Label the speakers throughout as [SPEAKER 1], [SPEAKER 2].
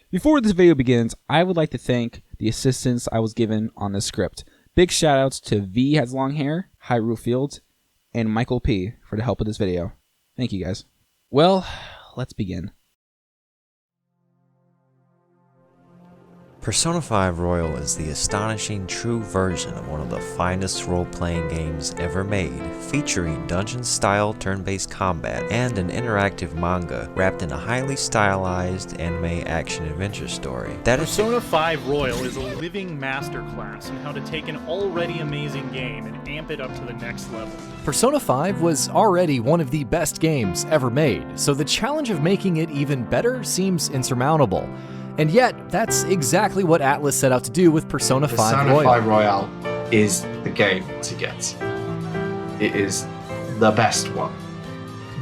[SPEAKER 1] Before this video begins, I would like to thank the assistance I was given on this script. Big shoutouts to V Has Long Hair, Haru Fields, and Michael P for the help with this video. Thank you guys. Well, let's begin.
[SPEAKER 2] Persona 5 Royal is the astonishing true version of one of the finest role-playing games ever made, featuring dungeon-style turn-based combat and an interactive manga wrapped in a highly stylized anime action-adventure story.
[SPEAKER 3] Persona 5 Royal is a living masterclass in how to take an already amazing game and amp it up to the next level.
[SPEAKER 4] Persona 5 was already one of the best games ever made, so the challenge of making it even better seems insurmountable. And yet, that's exactly what Atlus set out to do with Persona 5 Royal.
[SPEAKER 5] Persona 5 Royal is the game to get. It is the best one.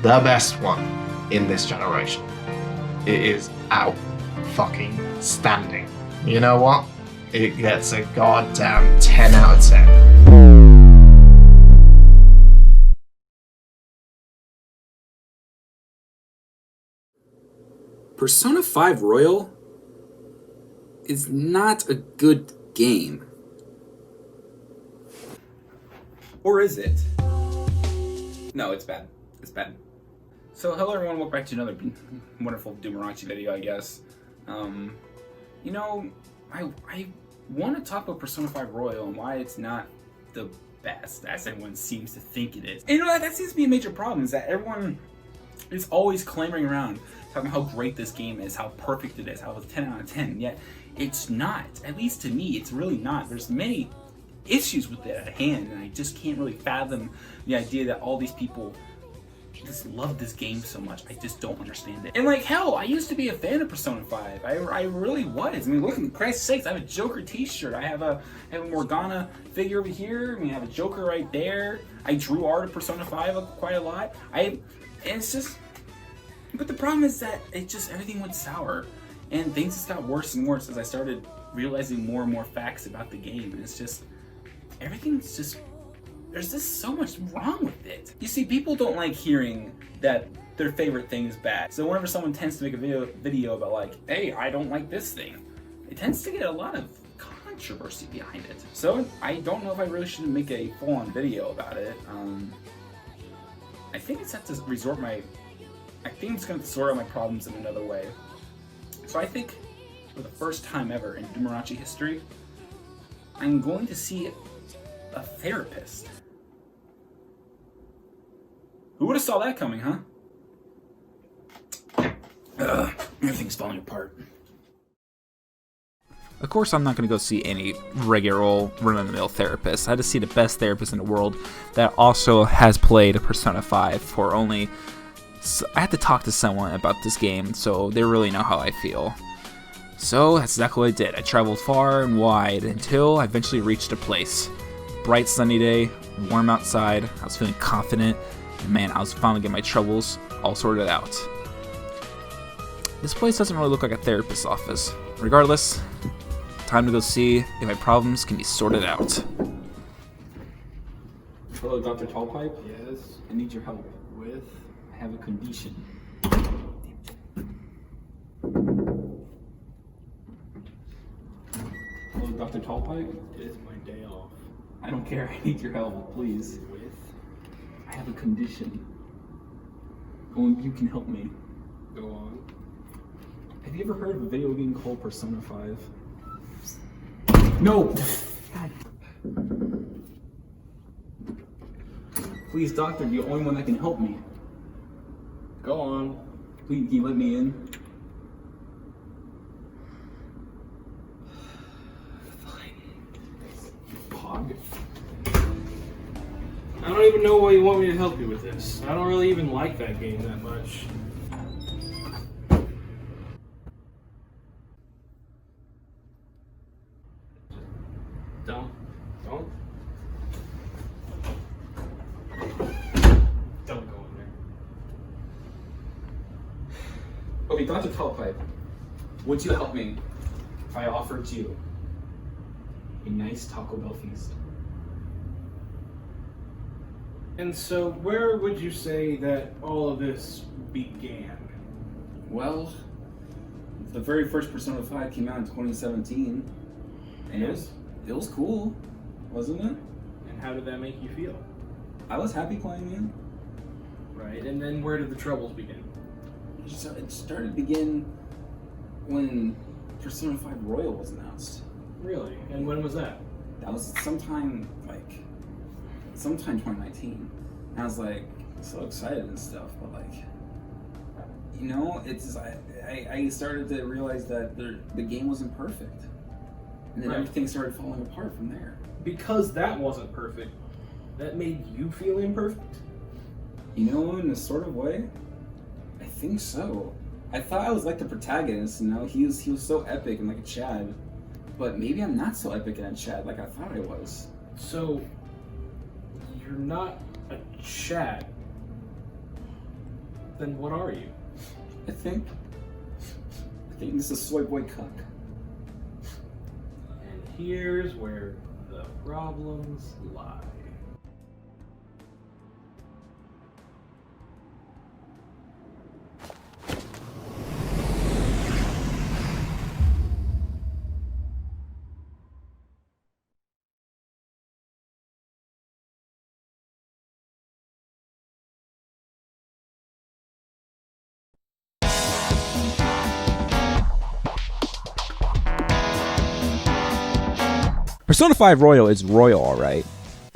[SPEAKER 5] The best one in this generation. It is out fucking standing. You know what? It gets a goddamn 10 out of 10.
[SPEAKER 6] Persona 5 Royal is not a good game. Or is it? No, it's bad. It's bad. So hello everyone, welcome back to another wonderful Doomarachi video, I guess. You know, I want to talk about Persona 5 Royal and why it's not the best, as everyone seems to think it is. And you know, that seems to be a major problem, is that everyone is always clamoring around, talking about how great this game is, how perfect it is, how it's 10 out of 10, yet it's not. At least to me, it's really not. There's many issues with it at hand, and I just can't really fathom the idea that all these people just love this game so much. I just don't understand it. And like, hell, I used to be a fan of Persona 5. I really was. I mean, look, for Christ's sakes, I have a Joker t-shirt. I have a Morgana figure over here. I mean, I have a Joker right there. I drew art of Persona 5 quite a lot. And it's just, but the problem is that it just, everything went sour. And things just got worse and worse as I started realizing more and more facts about the game. And it's just, everything's just, there's just so much wrong with it. You see, people don't like hearing that their favorite thing is bad. So whenever someone tends to make a video about like, hey, I don't like this thing, it tends to get a lot of controversy behind it. So I don't know if I really should make a full-on video about it. I think it's have to resort my, I think I'm just going to sort out my problems in another way. So I think, for the first time ever in Doomarachi history, I'm going to see a therapist. Who would have saw that coming, huh? Everything's falling apart.
[SPEAKER 1] Of course, I'm not going to go see any regular old run-of-the-mill therapist. I had to see the best therapist in the world that also has played Persona 5 for only... So I had to talk to someone about this game, so they really know how I feel. So that's exactly what I did. I traveled far and wide until I eventually reached a place. Bright sunny day, warm outside, I was feeling confident, and man, I was finally getting my troubles all sorted out. This place doesn't really look like a therapist's office. Regardless, time to go see if my problems can be sorted out.
[SPEAKER 6] Hello, Dr. Tallpipe?
[SPEAKER 5] Yes.
[SPEAKER 6] I need your help.
[SPEAKER 5] With?
[SPEAKER 6] I have a condition. Hello, Dr. Tallpipe?
[SPEAKER 5] It's my day off.
[SPEAKER 6] I don't care. I need your help, please.
[SPEAKER 5] With?
[SPEAKER 6] I have a condition. Only you can help me.
[SPEAKER 5] Go on.
[SPEAKER 6] Have you ever heard of a video game called Persona 5? No! God. Please, doctor, you're the only one that can help me.
[SPEAKER 5] Go on.
[SPEAKER 6] Please, can you let me in?
[SPEAKER 5] Pog. I don't even know why you want me to help you with this. I don't really even like that game that much. Don't. Don't go in there.
[SPEAKER 6] Okay, Dr. Tallpipe, would you help me if I offered you a nice Taco Bell feast?
[SPEAKER 5] And so, where would you say that all of this began?
[SPEAKER 6] Well, the very first Persona 5 came out in 2017. And it was cool, wasn't it?
[SPEAKER 7] And how did that make you feel?
[SPEAKER 6] I was happy playing it.
[SPEAKER 7] Right, and then where did the troubles begin?
[SPEAKER 6] It started to begin when Persona 5 Royal was announced.
[SPEAKER 7] Really? And when was that?
[SPEAKER 6] That was sometime 2019. And I was like so excited and stuff, but like, you know, it's I started to realize that the game wasn't perfect, and then everything started falling apart from there.
[SPEAKER 7] Because that wasn't perfect, that made you feel imperfect?
[SPEAKER 6] You know, in a sort of way, I think so. I thought I was like the protagonist, you know, he was so epic and like a Chad, but maybe I'm not so epic and a Chad like I thought I was.
[SPEAKER 7] So, you're not a Chad. Then what are you?
[SPEAKER 6] I think this is soy boy cuck.
[SPEAKER 7] And here's where the problems lie.
[SPEAKER 1] Persona 5 Royal is royal, alright.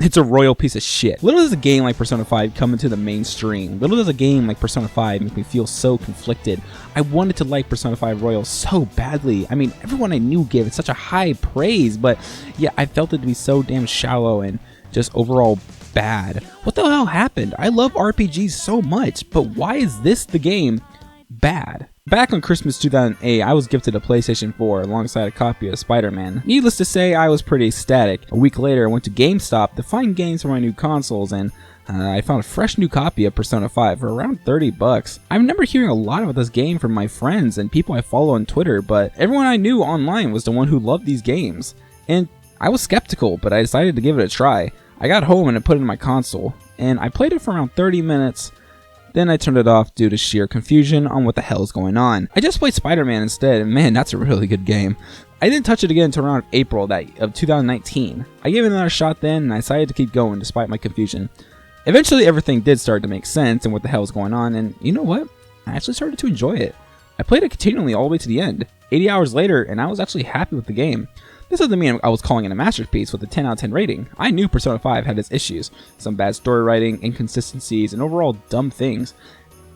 [SPEAKER 1] It's a royal piece of shit. Little does a game like Persona 5 come into the mainstream. Little does a game like Persona 5 make me feel so conflicted. I wanted to like Persona 5 Royal so badly. I mean, everyone I knew gave it such a high praise, but yeah, I felt it to be so damn shallow and just overall bad. What the hell happened? I love RPGs so much, but why is this the game bad? Back on Christmas 2008, I was gifted a PlayStation 4 alongside a copy of Spider-Man. Needless to say, I was pretty ecstatic. A week later, I went to GameStop to find games for my new consoles, and I found a fresh new copy of Persona 5 for around $30. I remember hearing a lot about this game from my friends and people I follow on Twitter, but everyone I knew online was the one who loved these games. And I was skeptical, but I decided to give it a try. I got home and I put it in my console, and I played it for around 30 minutes. Then I turned it off due to sheer confusion on what the hell is going on. I just played Spider-Man instead, and man, that's a really good game. I didn't touch it again until around April of 2019. I gave it another shot then, and I decided to keep going despite my confusion. Eventually, everything did start to make sense and what the hell was going on, and you know what? I actually started to enjoy it. I played it continually all the way to the end, 80 hours later, and I was actually happy with the game. This doesn't mean I was calling it a masterpiece with a 10 out of 10 rating. I knew Persona 5 had its issues, some bad story writing, inconsistencies, and overall dumb things.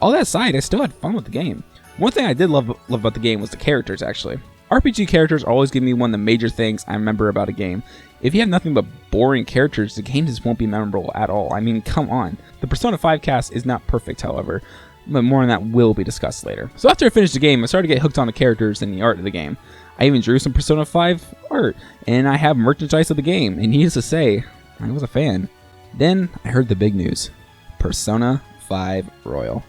[SPEAKER 1] All that aside, I still had fun with the game. One thing I did love about the game was the characters, actually. RPG characters always give me one of the major things I remember about a game. If you have nothing but boring characters, the game just won't be memorable at all. I mean, come on. The Persona 5 cast is not perfect, however, but more on that will be discussed later. So after I finished the game, I started to get hooked on the characters and the art of the game. I even drew some Persona 5 art, and I have merchandise of the game, and needless to say, I was a fan. Then I heard the big news. Persona 5 Royal.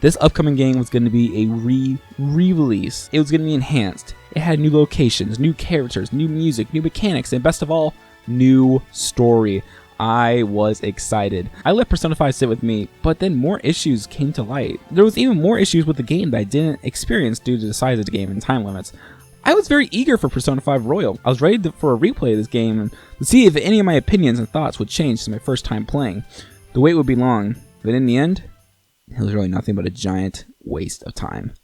[SPEAKER 1] This upcoming game was going to be a re-release. It was going to be enhanced. It had new locations, new characters, new music, new mechanics, and best of all, new story. I was excited. I let Persona 5 sit with me, but then more issues came to light. There was even more issues with the game that I didn't experience due to the size of the game and time limits. I was very eager for Persona 5 Royal. I was ready for a replay of this game and to see if any of my opinions and thoughts would change since my first time playing. The wait would be long, but in the end, it was really nothing but a giant waste of time.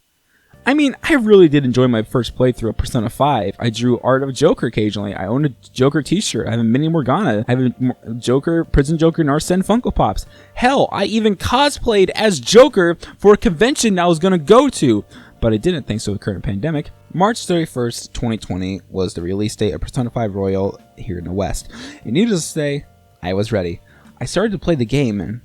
[SPEAKER 1] I mean, I really did enjoy my first playthrough of Persona 5. I drew art of Joker occasionally. I own a Joker t-shirt. I have a mini Morgana. I have a Joker, Prison Joker, Narsen Funko Pops. Hell, I even cosplayed as Joker for a convention I was going to go to. But I didn't thanks to the current pandemic. March 31st, 2020 was the release date of Persona 5 Royal here in the West. And needless to say, I was ready. I started to play the game and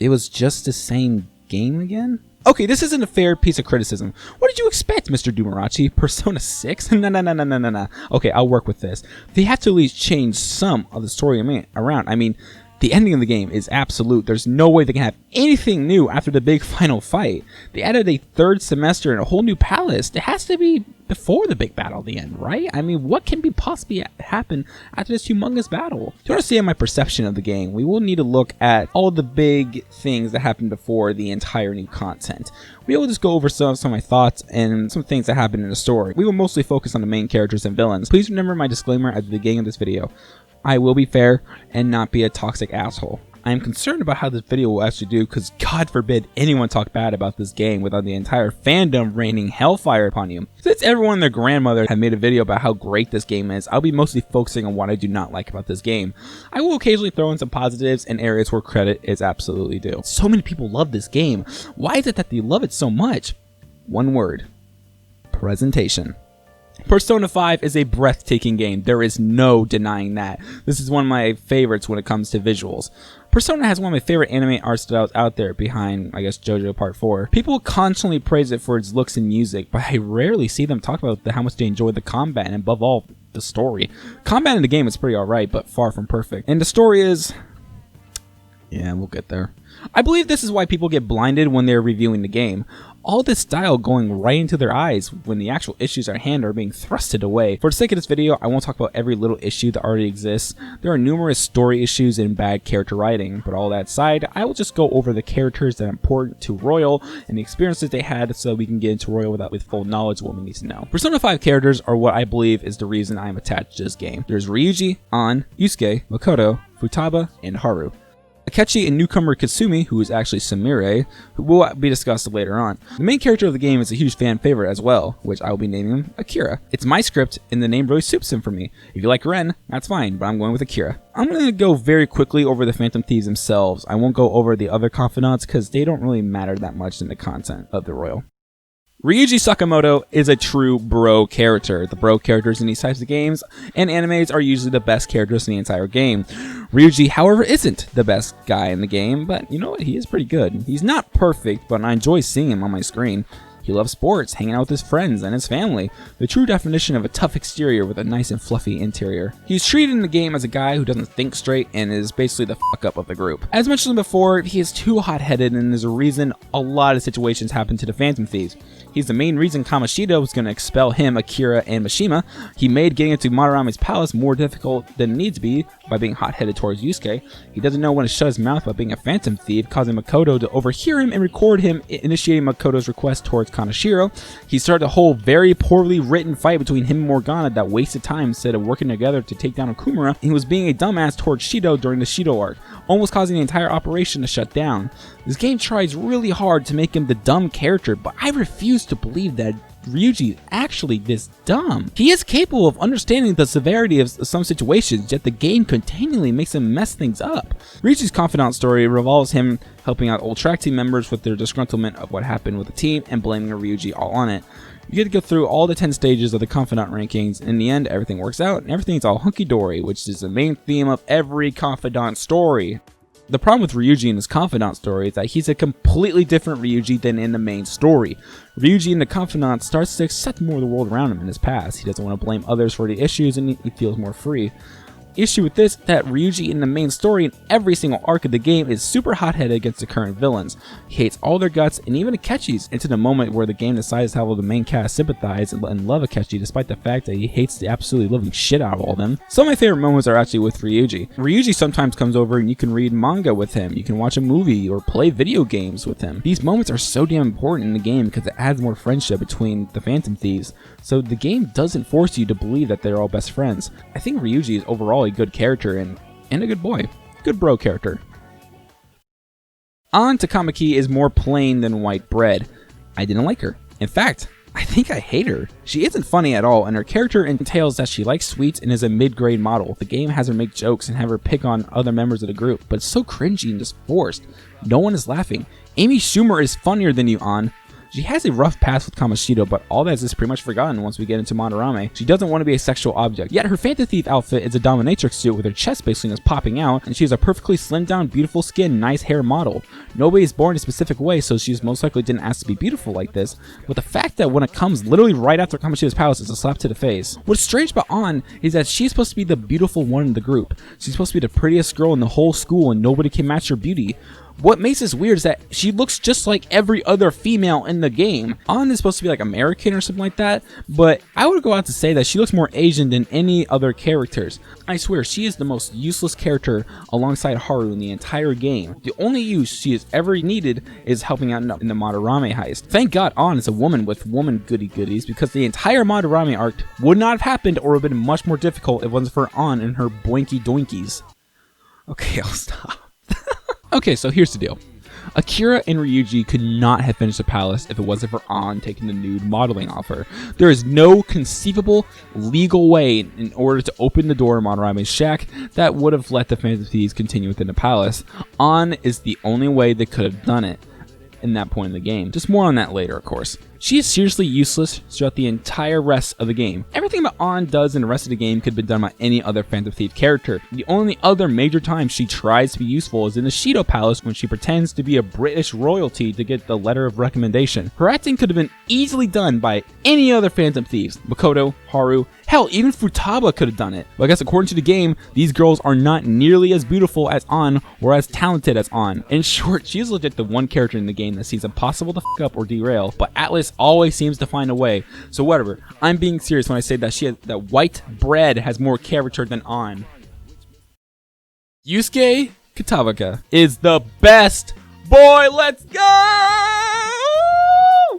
[SPEAKER 1] it was just the same game again? Okay, this isn't a fair piece of criticism. What did you expect, Mr. Doomarachi? Persona 6? No. Okay, I'll work with this. They have to at least change some of the story around. I mean, The ending of the game is absolute. There's no way they can have anything new after the big final fight. They added a third semester and a whole new palace. It has to be before the big battle at the end, right? I mean, what can be possibly happen after this humongous battle? To understand my perception of the game, we will need to look at all the big things that happened before the entire new content. We will just go over some of my thoughts and some things that happened in the story. We will mostly focus on the main characters and villains. Please remember my disclaimer at the beginning of this video. I will be fair and not be a toxic asshole. I am concerned about how this video will actually do because God forbid anyone talk bad about this game without the entire fandom raining hellfire upon you. Since everyone and their grandmother have made a video about how great this game is, I'll be mostly focusing on what I do not like about this game. I will occasionally throw in some positives and areas where credit is absolutely due. So many people love this game. Why is it that they love it so much? One word: presentation. Persona 5 is a breathtaking game. There is no denying that. This is one of my favorites when it comes to visuals. Persona has one of my favorite anime art styles out there behind, I guess, JoJo Part 4. People constantly praise it for its looks and music, but I rarely see them talk about how much they enjoy the combat and above all, the story. Combat in the game is pretty alright, but far from perfect. And the story is... yeah, we'll get there. I believe this is why people get blinded when they're reviewing the game. All this style going right into their eyes when the actual issues at hand are being thrusted away. For the sake of this video, I won't talk about every little issue that already exists. There are numerous story issues and bad character writing, but all that aside, I will just go over the characters that are important to Royal and the experiences they had so we can get into Royal with full knowledge of what we need to know. Persona 5 characters are what I believe is the reason I am attached to this game. There's Ryuji, An, Yusuke, Makoto, Futaba, and Haru. Akechi and newcomer Kasumi, who is actually Sumire, who will be discussed later on. The main character of the game is a huge fan favorite as well, which I will be naming him Akira. It's my script, and the name really suits him for me. If you like Ren, that's fine, but I'm going with Akira. I'm going to go very quickly over the Phantom Thieves themselves. I won't go over the other confidants because they don't really matter that much in the content of the Royal. Ryuji Sakamoto is a true bro character. The bro characters in these types of games and animes are usually the best characters in the entire game. Ryuji, however, isn't the best guy in the game, but you know what? He is pretty good. He's not perfect, but I enjoy seeing him on my screen. He loves sports, hanging out with his friends and his family. The true definition of a tough exterior with a nice and fluffy interior. He's treated in the game as a guy who doesn't think straight and is basically the fuck up of the group. As mentioned before, he is too hot-headed and there's a reason a lot of situations happen to the Phantom Thieves. He's the main reason Kamoshida was going to expel him, Akira, and Mishima. He made getting into Madarami's palace more difficult than it needs to be by being hot-headed towards Yusuke. He doesn't know when to shut his mouth by being a Phantom Thief, causing Makoto to overhear him and record him initiating Makoto's request towards Kaneshiro. He started a whole very poorly written fight between him and Morgana that wasted time instead of working together to take down Okumura. He was being a dumbass towards Shido during the Shido arc, almost causing the entire operation to shut down. This game tries really hard to make him the dumb character, but I refuse to believe that Ryuji is actually this dumb. He is capable of understanding the severity of some situations, yet the game continually makes him mess things up. Ryuji's confidant story revolves him helping out old track team members with their disgruntlement of what happened with the team and blaming Ryuji all on it. You get to go through all the 10 stages of the confidant rankings. In the end, everything works out and everything's all hunky-dory, which is the main theme of every confidant story. The problem with Ryuji in his confidant story is that he's a completely different Ryuji than in the main story. Ryuji in the confidant starts to accept more of the world around him in his past. He doesn't want to blame others for the issues and he feels more free. Issue with this, that Ryuji in the main story in every single arc of the game is super hot-headed against the current villains. He hates all their guts and even Akechi's, into the moment where the game decides to have all the main cast sympathize and love Akechi despite the fact that he hates the absolutely living shit out of all of them. Some of my favorite moments are actually with Ryuji. Ryuji sometimes comes over and you can read manga with him, you can watch a movie or play video games with him. These moments are so damn important in the game because it adds more friendship between the Phantom Thieves, so the game doesn't force you to believe that they're all best friends. I think Ryuji is overall a good character and a good boy. Good bro character. An Takamaki is more plain than white bread. I didn't like her. In fact, I think I hate her. She isn't funny at all, and her character entails that she likes sweets and is a mid-grade model. The game has her make jokes and have her pick on other members of the group, but it's so cringy and just forced. No one is laughing. Amy Schumer is funnier than you, An. She has a rough past with Kamoshida, but all that is pretty much forgotten once we get into Madarame. She doesn't want to be a sexual object, yet her Phantom Thief outfit is a dominatrix suit with her chest basically just popping out, and she is a perfectly slimmed down, beautiful skin, nice hair model. Nobody is born a specific way, so she's most likely didn't ask to be beautiful like this, but the fact that when it comes literally right after Kamoshida's palace is a slap to the face. What's strange about An is that she's supposed to be the beautiful one in the group. She's supposed to be the prettiest girl in the whole school and nobody can match her beauty. What makes this weird is that she looks just like every other female in the game. An is supposed to be like American or something like that, but I would go out to say that she looks more Asian than any other characters. I swear, she is the most useless character alongside Haru in the entire game. The only use she has ever needed is helping out in the Madarame heist. Thank God An is a woman with woman goodies, because the entire Madarame arc would not have happened or would have been much more difficult if it wasn't for An and her boinky doinkies. Okay, I'll stop. Okay, so here's the deal. Akira and Ryuji could not have finished the palace if it wasn't for An taking the nude modeling offer. There is no conceivable legal way in order to open the door to Madarame's shack that would have let the Phantom Thieves continue within the palace. An is the only way they could have done it in that point in the game. Just more on that later, of course. She is seriously useless throughout the entire rest of the game. Everything that An does in the rest of the game could have been done by any other Phantom Thief character. The only other major time she tries to be useful is in the Shido Palace when she pretends to be a British royalty to get the letter of recommendation. Her acting could have been easily done by any other Phantom Thieves. Makoto, Haru, hell, even Futaba could have done it. But I guess according to the game, these girls are not nearly as beautiful as An or as talented as An. In short, she is legit the one character in the game that seems impossible to f up or derail, but Atlas always seems to find a way. So whatever, I'm being serious when I say that that white bread has more character than An. Yusuke Kitawaka is the best boy. Let's go!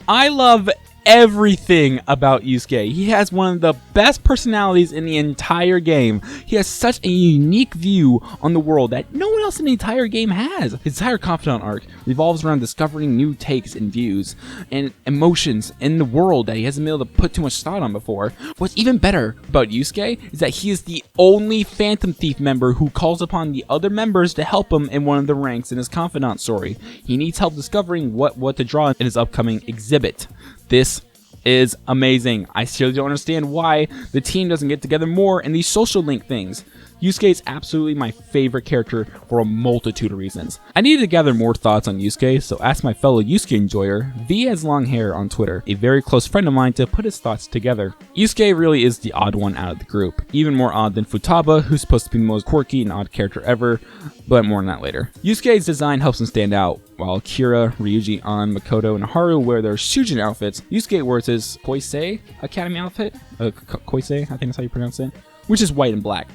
[SPEAKER 1] I love everything about Yusuke. He has one of the best personalities in the entire game. He has such a unique view on the world that no one else in the entire game has. His entire confidant arc revolves around discovering new takes and views and emotions in the world that he hasn't been able to put too much thought on before. What's even better about Yusuke is that he is the only Phantom Thief member who calls upon the other members to help him in one of the ranks in his confidant story. He needs help discovering what to draw in his upcoming exhibit. This is amazing. I still don't understand why the team doesn't get together more in these social link things. Yusuke is absolutely my favorite character for a multitude of reasons. I needed to gather more thoughts on Yusuke, so asked my fellow Yusuke enjoyer, V has long hair on Twitter, a very close friend of mine, to put his thoughts together. Yusuke really is the odd one out of the group, even more odd than Futaba, who's supposed to be the most quirky and odd character ever, but more on that later. Yusuke's design helps him stand out. While Akira, Ryuji, An, Makoto, and Haru wear their Shujin outfits, Yusuke wears his Koisei Academy outfit, Koisei, I think that's how you pronounce it, which is white and black.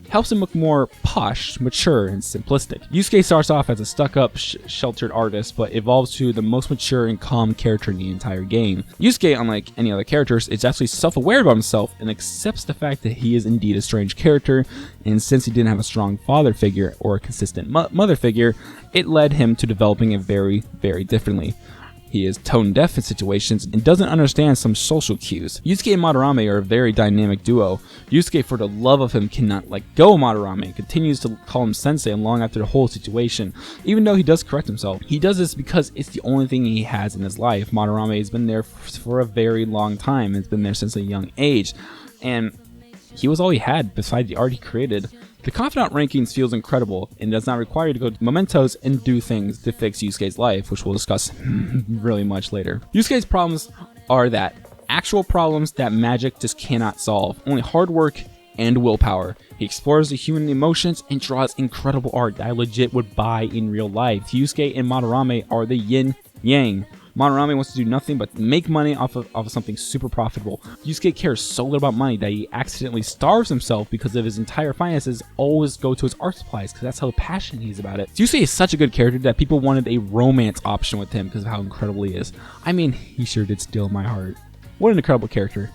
[SPEAKER 1] Helps him look more posh, mature, and simplistic. Yusuke starts off as a stuck-up, sheltered artist, but evolves to the most mature and calm character in the entire game. Yusuke, unlike any other characters, is actually self-aware about himself and accepts the fact that he is indeed a strange character, and since he didn't have a strong father figure or a consistent mother figure, it led him to developing it very, very differently. He is tone deaf in situations and doesn't understand some social cues. Yusuke and Madarame are a very dynamic duo. Yusuke, for the love of him, cannot let go of Madarame and continues to call him sensei long after the whole situation, even though he does correct himself. He does this because it's the only thing he has in his life. Madarame has been there for a very long time. It's been there since a young age, and he was all he had besides the art he created. The confidant rankings feels incredible and does not require you to go to mementos and do things to fix Yusuke's life, which we'll discuss really much later. Yusuke's problems are that actual problems that magic just cannot solve. Only hard work and willpower. He explores the human emotions and draws incredible art that I legit would buy in real life. Yusuke and Madarame are the yin yang. Madarame wants to do nothing but make money off of something super profitable. Yusuke cares so little about money that he accidentally starves himself because of his entire finances always go to his art supplies, because that's how passionate he is about it. Yusuke is such a good character that people wanted a romance option with him because of how incredible he is. I mean, he sure did steal my heart. What an incredible character.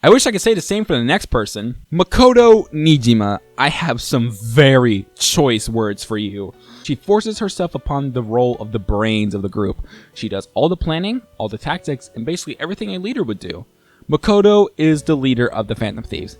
[SPEAKER 1] I wish I could say the same for the next person. Makoto Nijima, I have some very choice words for you. She forces herself upon the role of the brains of the group. She does all the planning, all the tactics, and basically everything a leader would do. Makoto is the leader of the Phantom Thieves.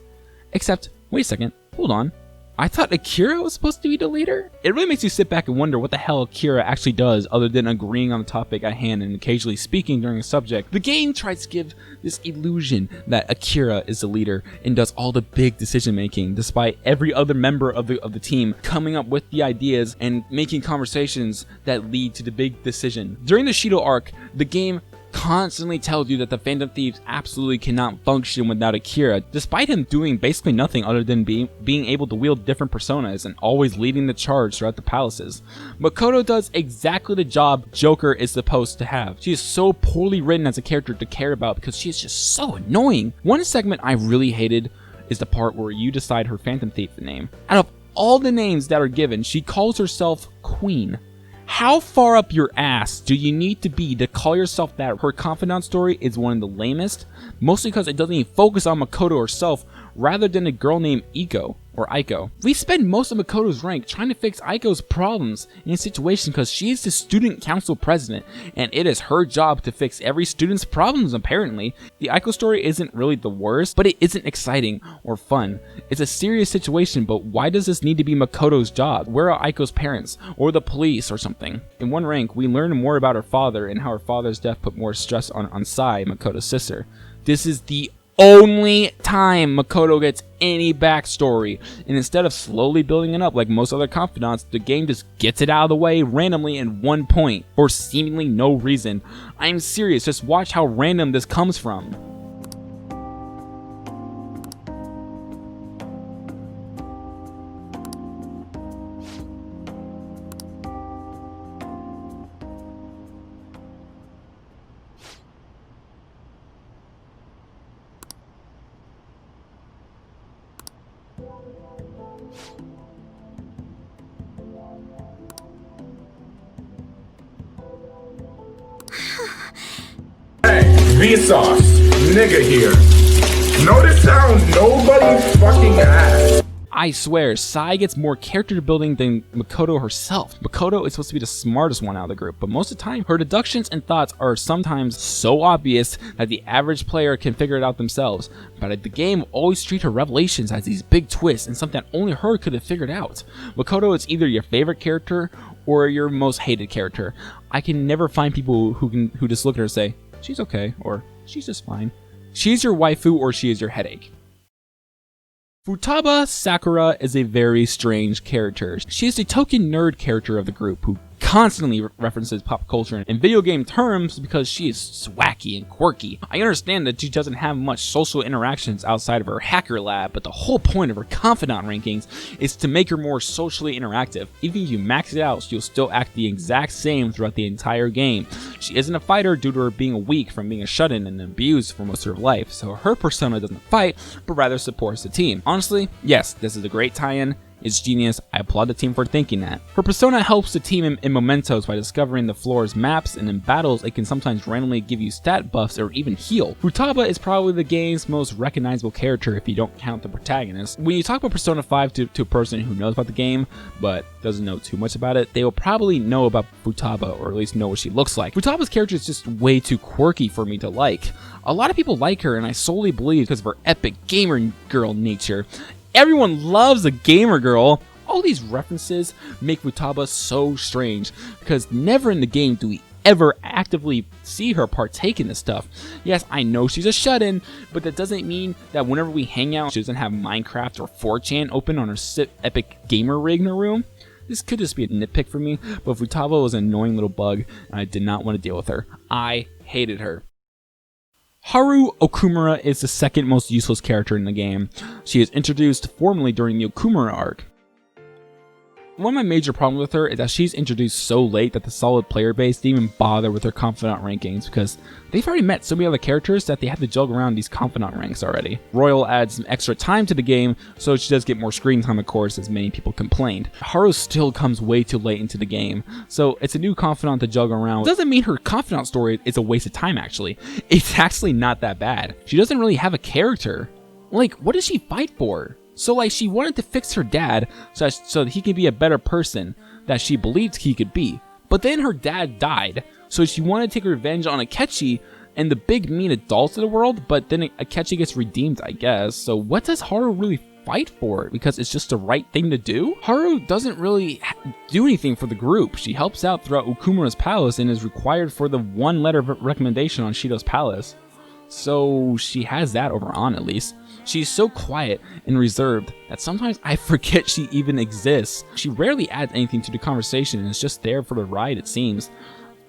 [SPEAKER 1] Except, wait a second, hold on. I thought Akira was supposed to be the leader? It really makes you sit back and wonder what the hell Akira actually does other than agreeing on the topic at hand and occasionally speaking during a subject. The game tries to give this illusion that Akira is the leader and does all the big decision making, despite every other member of the team coming up with the ideas and making conversations that lead to the big decision. During the Shido arc, the game constantly tells you that the Phantom Thieves absolutely cannot function without Akira, despite him doing basically nothing other than being able to wield different personas and always leading the charge throughout the palaces. Makoto does exactly the job Joker is supposed to have. She is so poorly written as a character to care about because she is just so annoying. One segment I really hated is the part where you decide her Phantom Thief name. Out of all the names that are given, she calls herself Queen. How far up your ass do you need to be to call yourself that? Her confidant story is one of the lamest, mostly because it doesn't even focus on Makoto herself, rather than a girl named Aiko. We spend most of Makoto's rank trying to fix Aiko's problems in a situation because she is the student council president, and it is her job to fix every student's problems apparently. The Aiko story isn't really the worst, but it isn't exciting or fun. It's a serious situation, but why does this need to be Makoto's job? Where are Aiko's parents, or the police, or something? In one rank, we learn more about her father and how her father's death put more stress on Sai, Makoto's sister. This is the only time Makoto gets any backstory, and instead of slowly building it up like most other confidants, the game just gets it out of the way randomly in 1 point for seemingly no reason. I'm serious, just watch how random this comes from.
[SPEAKER 8] Vsauce, nigga here. Notice how nobody fucking asked.
[SPEAKER 1] I swear, Sai gets more character building than Makoto herself. Makoto is supposed to be the smartest one out of the group, but most of the time, her deductions and thoughts are sometimes so obvious that the average player can figure it out themselves. But the game always treats her revelations as these big twists and something that only her could have figured out. Makoto is either your favorite character or your most hated character. I can never find people who just look at her and say, she's okay, or she's just fine. She's your waifu or she is your headache. Futaba Sakura is a very strange character. She is the token nerd character of the group who constantly references pop culture in video game terms because she is wacky and quirky. I understand that she doesn't have much social interactions outside of her hacker lab, but the whole point of her confidant rankings is to make her more socially interactive. Even if you max it out, she'll still act the exact same throughout the entire game. She isn't a fighter due to her being weak from being a shut-in and abused for most of her life, so her persona doesn't fight, but rather supports the team. Honestly, yes, this is a great tie-in. It's genius. I applaud the team for thinking that. Her persona helps the team in mementos by discovering the floor's maps, and in battles it can sometimes randomly give you stat buffs or even heal. Futaba is probably the game's most recognizable character if you don't count the protagonist. When you talk about Persona 5 to a person who knows about the game but doesn't know too much about it, they will probably know about Futaba, or at least know what she looks like. Futaba's character is just way too quirky for me to like. A lot of people like her, and I solely believe because of her epic gamer girl nature. Everyone loves a gamer girl. All these references make Futaba so strange because never in the game do we ever actively see her partake in this stuff. Yes, I know she's a shut-in, but that doesn't mean that whenever we hang out, she doesn't have Minecraft or 4chan open on her epic gamer rig in her room. This could just be a nitpick for me, but Futaba was an annoying little bug, and I did not want to deal with her. I hated her. Haru Okumura is the second most useless character in the game. She is introduced formally during the Okumura arc. One of my major problems with her is that she's introduced so late that the solid player base didn't even bother with her confidant rankings because they've already met so many other characters that they have to juggle around these confidant ranks already. Royal adds some extra time to the game, so she does get more screen time of course, as many people complained. Haru still comes way too late into the game, so it's a new confidant to juggle around. It doesn't mean her confidant story is a waste of time actually. It's actually not that bad. She doesn't really have a character. Like, what does she fight for? So like, she wanted to fix her dad so that he could be a better person that she believed he could be. But then her dad died, so she wanted to take revenge on Akechi and the big mean adults of the world, but then Akechi gets redeemed, I guess. So what does Haru really fight for it because it's just the right thing to do. Haru doesn't really do anything for the group. She helps out throughout Okumura's palace and is required for the one letter of recommendation on Shido's palace. So she has that over on at least. She's so quiet and reserved that sometimes I forget she even exists. She rarely adds anything to the conversation and is just there for the ride, it seems.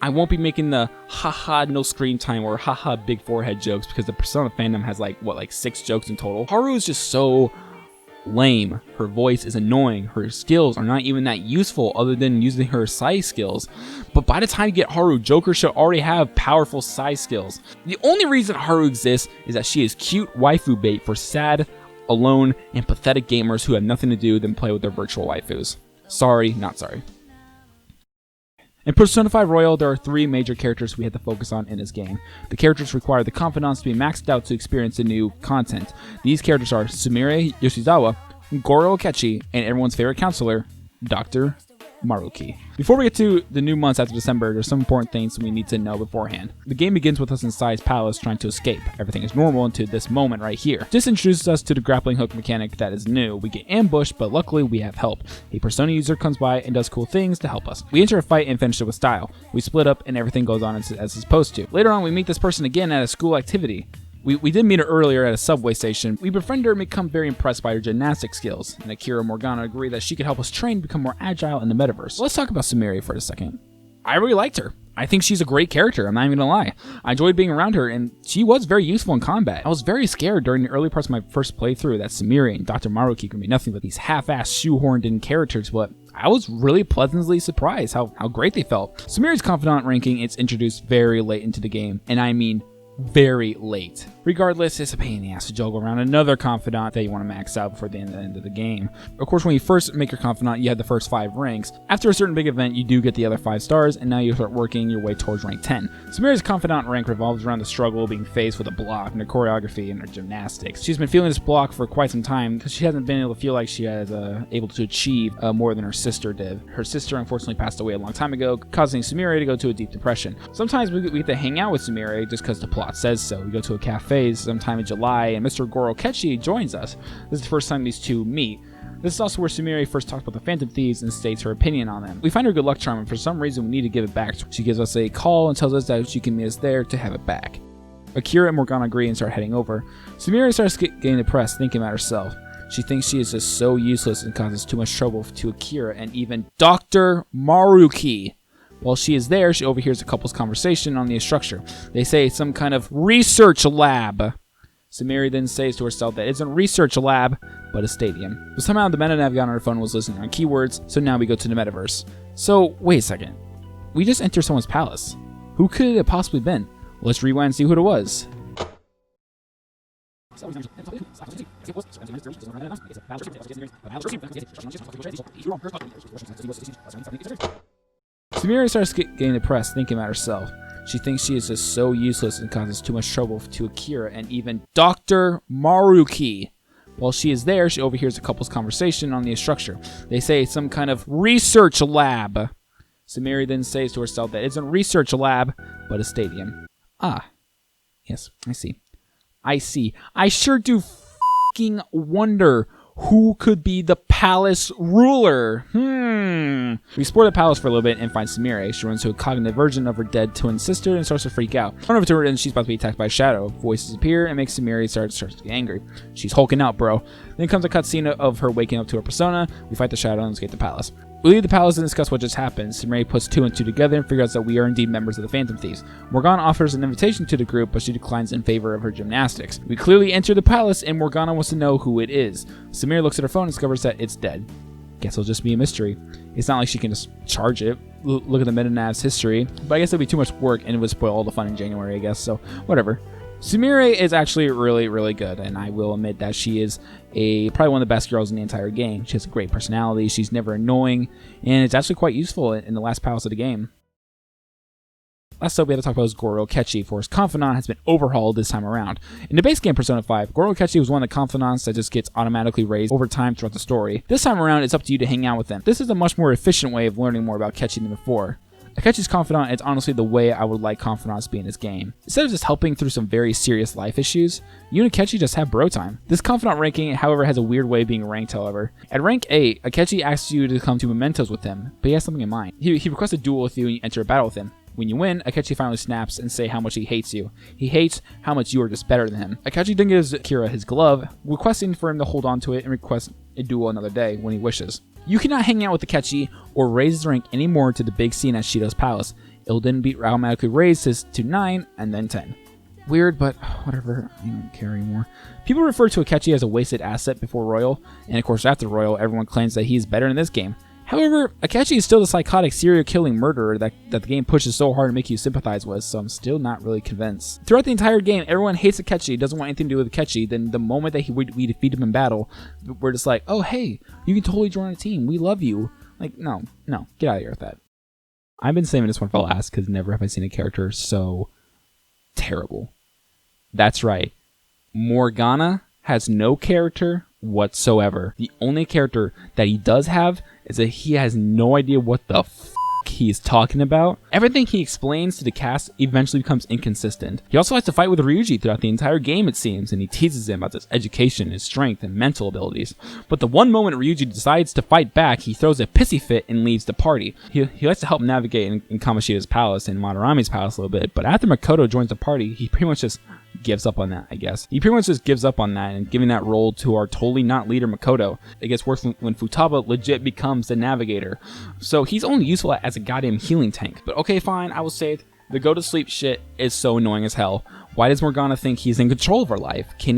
[SPEAKER 1] I won't be making the haha no screen time or haha big forehead jokes because the Persona fandom has like 6 jokes in total. Haru is just so lame. Her voice is annoying. Her skills are not even that useful other than using her size skills. But by the time you get Haru, Joker should already have powerful size skills. The only reason Haru exists is that she is cute waifu bait for sad, alone, and pathetic gamers who have nothing to do than play with their virtual waifus. Sorry, not sorry. In Persona 5 Royal, there are 3 major characters we have to focus on in this game. The characters require the confidants to be maxed out to experience the new content. These characters are Sumire Yoshizawa, Goro Akechi, and everyone's favorite counselor, Dr. Maruki. Before we get to the new months after December, there's some important things we need to know beforehand. The game begins with us in Sai's palace trying to escape. Everything is normal until this moment right here. This introduces us to the grappling hook mechanic that is new. We get ambushed, but luckily we have help. A Persona user comes by and does cool things to help us. We enter a fight and finish it with style. We split up and everything goes on as it's supposed to. Later on, we meet this person again at a school activity. We did meet her earlier at a subway station. We befriend her and become very impressed by her gymnastic skills. And Akira and Morgana agree that she could help us train to become more agile in the metaverse. Let's talk about Sumire for a second. I really liked her. I think she's a great character, I'm not even gonna lie. I enjoyed being around her, and she was very useful in combat. I was very scared during the early parts of my first playthrough that Sumire and Dr. Maruki could be nothing but these half-assed, shoehorned in characters, but I was really pleasantly surprised how great they felt. Sumire's confidant ranking is introduced very late into the game, and I mean very late. Regardless, it's a pain in the ass to juggle around another confidant that you want to max out before the end of the game. Of course, when you first make your confidant, you have the first 5 ranks. After a certain big event, you do get the other 5 stars, and now you start working your way towards rank 10. Sumira's confidant rank revolves around the struggle of being faced with a block, and her choreography, and her gymnastics. She's been feeling this block for quite some time because she hasn't been able to feel like she has able to achieve more than her sister did. Her sister unfortunately passed away a long time ago, causing Sumire to go to a deep depression. Sometimes we get to hang out with Sumire just because the plot says so. We go to a cafe sometime in July, and Mr. Goro Akechi joins us. This is the first time these two meet. This is also where Sumire first talks about the Phantom Thieves and states her opinion on them. We find her good luck charm, and for some reason we need to give it back. She gives us a call and tells us that she can meet us there to have it back. Akira and Morgana agree and start heading over. Sumire starts getting depressed, thinking about herself. She thinks she is just so useless and causes too much trouble to Akira and even Dr. Maruki. While she is there, she overhears a couple's conversation on the structure. They say it's some kind of research lab. Sumire then says to herself that it isn't a research lab, but a stadium. But somehow the meta-nav on her phone was listening on keywords, so now we go to the metaverse. So, wait a second. We just entered someone's palace. Who could it have possibly been? Let's rewind and see who it was. Sumire starts getting depressed, thinking about herself. She thinks she is just so useless and causes too much trouble to Akira and even Dr. Maruki. While she is there, she overhears a couple's conversation on the structure. They say it's some kind of research lab. Sumire then says to herself that it isn't a research lab, but a stadium. Ah. Yes, I see. I sure do f***ing wonder who could be the palace ruler. We explore the palace for a little bit and find Sumire. She runs to a cognitive version of her dead twin sister and starts to freak out. Run over to her and she's about to be attacked by a shadow. Voices appear and makes Sumire starts to get angry. She's hulking out, bro. Then comes a cutscene of her waking up to her persona. We fight the shadow and escape the palace. We leave the palace and discuss what just happened. Sumire puts 2 and 2 together and figures out that we are indeed members of the Phantom Thieves. Morgana offers an invitation to the group, but she declines in favor of her gymnastics. We clearly enter the palace and Morgana wants to know who it is. Sumire looks at her phone and discovers that it's dead. Guess it'll just be a mystery. It's not like she can just charge it. Look at the meta-nav's history. But I guess it'd be too much work and it would spoil all the fun in January, I guess, so whatever. Sumire is actually really, really good, and I will admit that she is probably one of the best girls in the entire game. She has a great personality, she's never annoying, and it's actually quite useful in the last palace of the game. Last up, we have to talk about Goro Akechi, for his confidant has been overhauled this time around. In the base game Persona 5, Goro Akechi was one of the confidants that just gets automatically raised over time throughout the story. This time around, it's up to you to hang out with them. This is a much more efficient way of learning more about Akechi than before. Akechi's confidant is honestly the way I would like confidants to be in this game. Instead of just helping through some very serious life issues, you and Akechi just have bro time. This confidant ranking, however, has a weird way of being ranked, however. At rank 8, Akechi asks you to come to Mementos with him, but he has something in mind. He requests a duel with you and you enter a battle with him. When you win, Akechi finally snaps and say how much he hates you. He hates how much you are just better than him. Akechi then gives Kira his glove, requesting for him to hold on to it and request a duel another day when he wishes. You cannot hang out with Akechi or raise his rank anymore to the big scene at Shido's palace. It'll then be automatically raised to 9 and then 10. Weird, but whatever, I don't care anymore. People refer to Akechi as a wasted asset before Royal, and of course after Royal, everyone claims that he is better in this game. However, Akechi is still the psychotic serial-killing murderer that the game pushes so hard to make you sympathize with, so I'm still not really convinced. Throughout the entire game, everyone hates Akechi, doesn't want anything to do with Akechi, then the moment that we defeat him in battle, we're just like, oh hey, you can totally join a team, we love you. Like, no, get out of here with that. I've been saving this one for last, because never have I seen a character so terrible. That's right, Morgana has no character whatsoever. The only character that he does have is that he has no idea what the he's talking about. Everything he explains to the cast eventually becomes inconsistent. He also has to fight with Ryuji throughout the entire game, it seems, and he teases him about his education, his strength, and mental abilities. But the one moment Ryuji decides to fight back, he throws a pissy fit and leaves the party. He likes to help navigate in Kamoshida's palace and Madarami's palace a little bit, but after Makoto joins the party, he pretty much just gives up on that, I guess. He pretty much just gives up on that and giving that role to our totally not leader Makoto. It gets worse when Futaba legit becomes the navigator. So he's only useful as a goddamn healing tank. But okay, fine, I will say it. The go to sleep shit is so annoying as hell. Why does Morgana think he's in control of our life? Can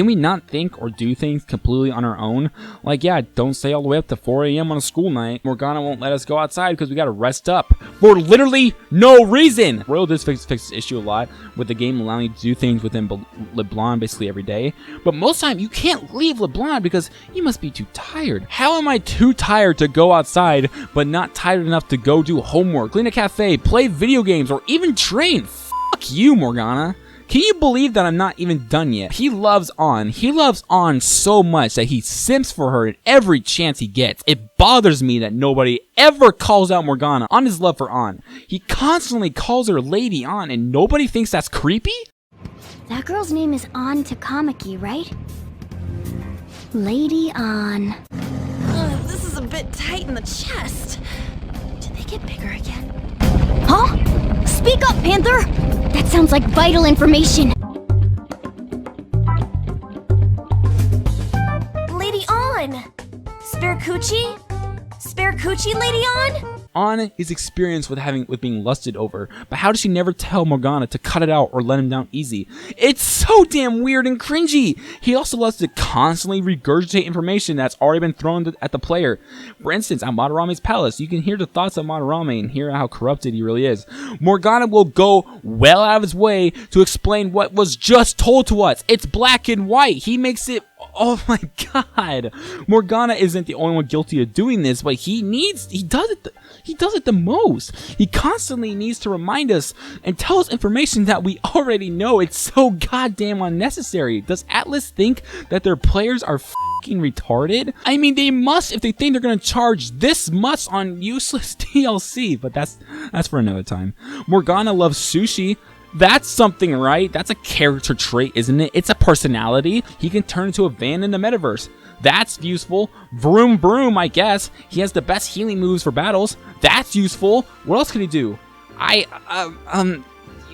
[SPEAKER 1] we not think or do things completely on our own? Like, yeah, don't stay all the way up to 4 a.m. on a school night. Morgana won't let us go outside because we gotta rest up for literally no reason. Royal does fix this issue a lot, with the game allowing you to do things within LeBlanc basically every day. But most time, you can't leave LeBlanc because you must be too tired. How am I too tired to go outside, but not tired enough to go do homework, clean a cafe, play video games, or even train? Fuck you, Morgana. Can you believe that I'm not even done yet? He loves An. He loves An so much that he simps for her at every chance he gets. It bothers me that nobody ever calls out Morgana on his love for An. He constantly calls her Lady An, and nobody thinks that's creepy?
[SPEAKER 9] That girl's name is An Takamaki, right? Lady An.
[SPEAKER 10] This is a bit tight in the chest. Did they get bigger again?
[SPEAKER 9] Huh? Speak up, Panther! That sounds like vital information.
[SPEAKER 10] Lady An! Spiracucci? Spiracucci, Lady An?
[SPEAKER 1] An is experienced with being lusted over, but how does she never tell Morgana to cut it out or let him down easy? It's so damn weird and cringy! He also loves to constantly regurgitate information that's already been thrown at the player. For instance, at Madarami's palace, you can hear the thoughts of Madarami and hear how corrupted he really is. Morgana will go well out of his way to explain what was just told to us. It's black and white. He makes it... Oh my god. Morgana isn't the only one guilty of doing this, but he does it the most. He constantly needs to remind us and tell us information that we already know. It's so goddamn unnecessary. Does Atlas think that their players are fucking retarded? I mean, they must if they think they're gonna charge this much on useless DLC, but that's for another time. Morgana loves sushi. That's something, right? That's a character trait, isn't it? It's a personality. He can turn into a van in the metaverse. That's useful. Vroom vroom, I guess. He has the best healing moves for battles. That's useful. What else can he do?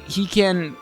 [SPEAKER 1] He can...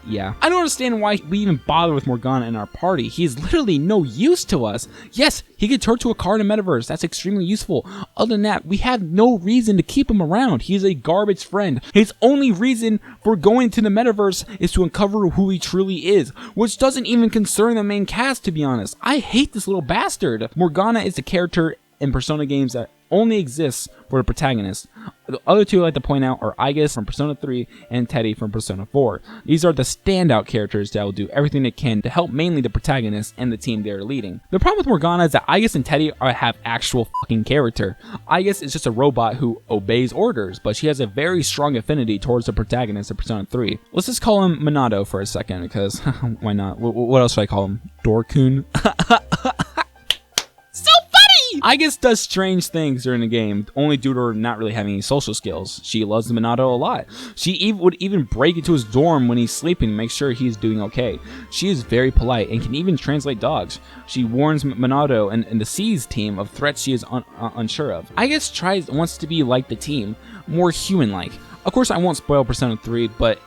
[SPEAKER 1] Yeah. I don't understand why we even bother with Morgana in our party. He is literally no use to us. Yes, he can turn to a card in Metaverse. That's extremely useful. Other than that, we have no reason to keep him around. He is a garbage friend. His only reason for going to the Metaverse is to uncover who he truly is, which doesn't even concern the main cast, to be honest. I hate this little bastard. Morgana is the character in Persona games that only exists for the protagonist. The other two I like to point out are Aigis from Persona 3 and Teddy from Persona 4. These are the standout characters that will do everything they can to help mainly the protagonist and the team they are leading. The problem with Morgana is that Aigis and Teddy have actual fucking character. Aigis is just a robot who obeys orders, but she has a very strong affinity towards the protagonist of Persona 3. Let's just call him Minato for a second, because why not? What else should I call him? Dorkun? Aigis does strange things during the game, only due to her not really having any social skills. She loves Minato a lot. She would even break into his dorm when he's sleeping to make sure he's doing okay. She is very polite and can even translate dogs. She warns Minato and the C's team of threats she is unsure of. Aigis wants to be like the team, more human-like. Of course, I won't spoil Persona 3, but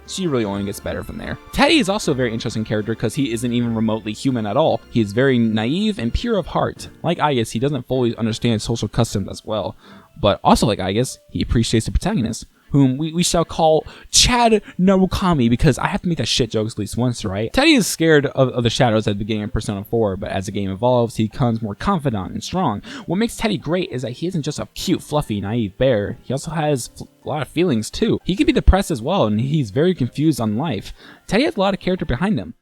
[SPEAKER 1] she really only gets better from there. Teddy is also a very interesting character because he isn't even remotely human at all. He is very naive and pure of heart. Like Aigis, he doesn't fully understand social customs as well. But also like Aigis, he appreciates the protagonist, whom we shall call Chad Narukami, because I have to make that shit jokes at least once, right? Teddy is scared of the shadows at the beginning of Persona 4, but as the game evolves, he becomes more confident and strong. What makes Teddy great is that he isn't just a cute, fluffy, naive bear. He also has a lot of feelings too. He can be depressed as well, and he's very confused on life. Teddy has a lot of character behind him.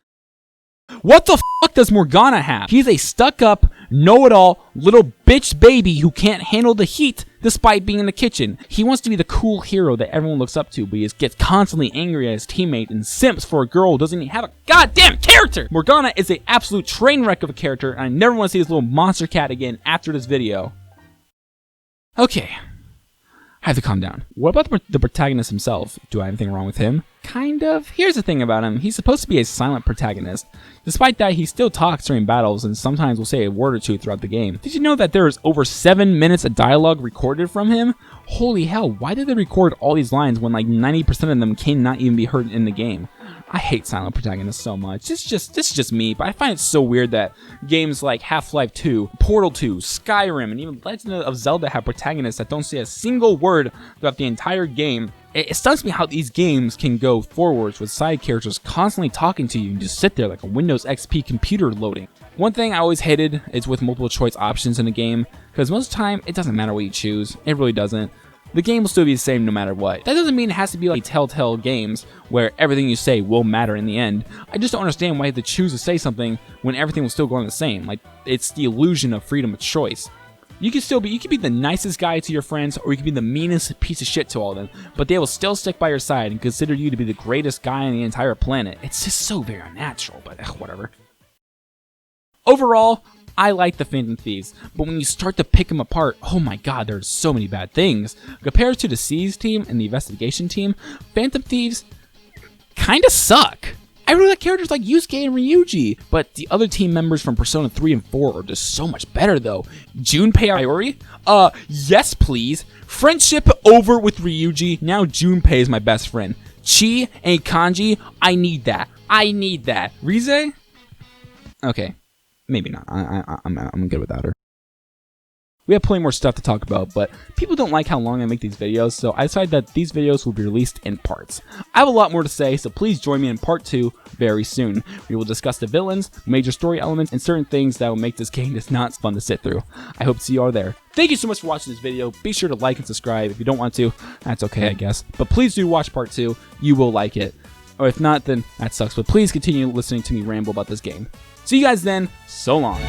[SPEAKER 1] What the fuck does Morgana have? He's a stuck-up, know-it-all, little bitch baby who can't handle the heat despite being in the kitchen. He wants to be the cool hero that everyone looks up to, but he gets constantly angry at his teammate and simps for a girl who doesn't even have a goddamn character! Morgana is an absolute train wreck of a character, and I never want to see this little monster cat again after this video. Okay. I have to calm down. What about the protagonist himself? Do I have anything wrong with him? Kind of. Here's the thing about him. He's supposed to be a silent protagonist. Despite that, he still talks during battles and sometimes will say a word or two throughout the game. Did you know that there is over 7 minutes of dialogue recorded from him? Holy hell, why did they record all these lines when like 90% of them cannot even be heard in the game? I hate silent protagonists so much. This is just me, but I find it so weird that games like Half-Life 2, Portal 2, Skyrim, and even Legend of Zelda have protagonists that don't say a single word throughout the entire game. It stuns me how these games can go forwards with side characters constantly talking to you and just sit there like a Windows XP computer loading. One thing I always hated is with multiple choice options in a game, because most of the time it doesn't matter what you choose. It really doesn't. The game will still be the same no matter what. That doesn't mean it has to be like Telltale games where everything you say will matter in the end. I just don't understand why you have to choose to say something when everything will still go on the same. Like, it's the illusion of freedom of choice. You can be the nicest guy to your friends, or you can be the meanest piece of shit to all of them, but they will still stick by your side and consider you to be the greatest guy on the entire planet. It's just so very unnatural, but whatever. Overall, I like the Phantom Thieves, but when you start to pick them apart, oh my god, there's so many bad things. Compared to the C's team and the investigation team, Phantom Thieves kinda suck. I really like characters like Yusuke and Ryuji, but the other team members from Persona 3 and 4 are just so much better though. Junpei Iori? Yes please. Friendship over with Ryuji, now Junpei is my best friend. Chi and Kanji, I need that. Rize? Okay, maybe not. I'm good without her. We have plenty more stuff to talk about, but people don't like how long I make these videos, so I decided that these videos will be released in parts. I have a lot more to say, so please join me in part 2 very soon. We will discuss the villains, major story elements, and certain things that will make this game just not fun to sit through. I hope to see you all there. Thank you so much for watching this video. Be sure to like and subscribe. If you don't want to, that's okay, I guess. But please do watch part 2. You will like it. Or if not, then that sucks. But please continue listening to me ramble about this game. See you guys then. So long.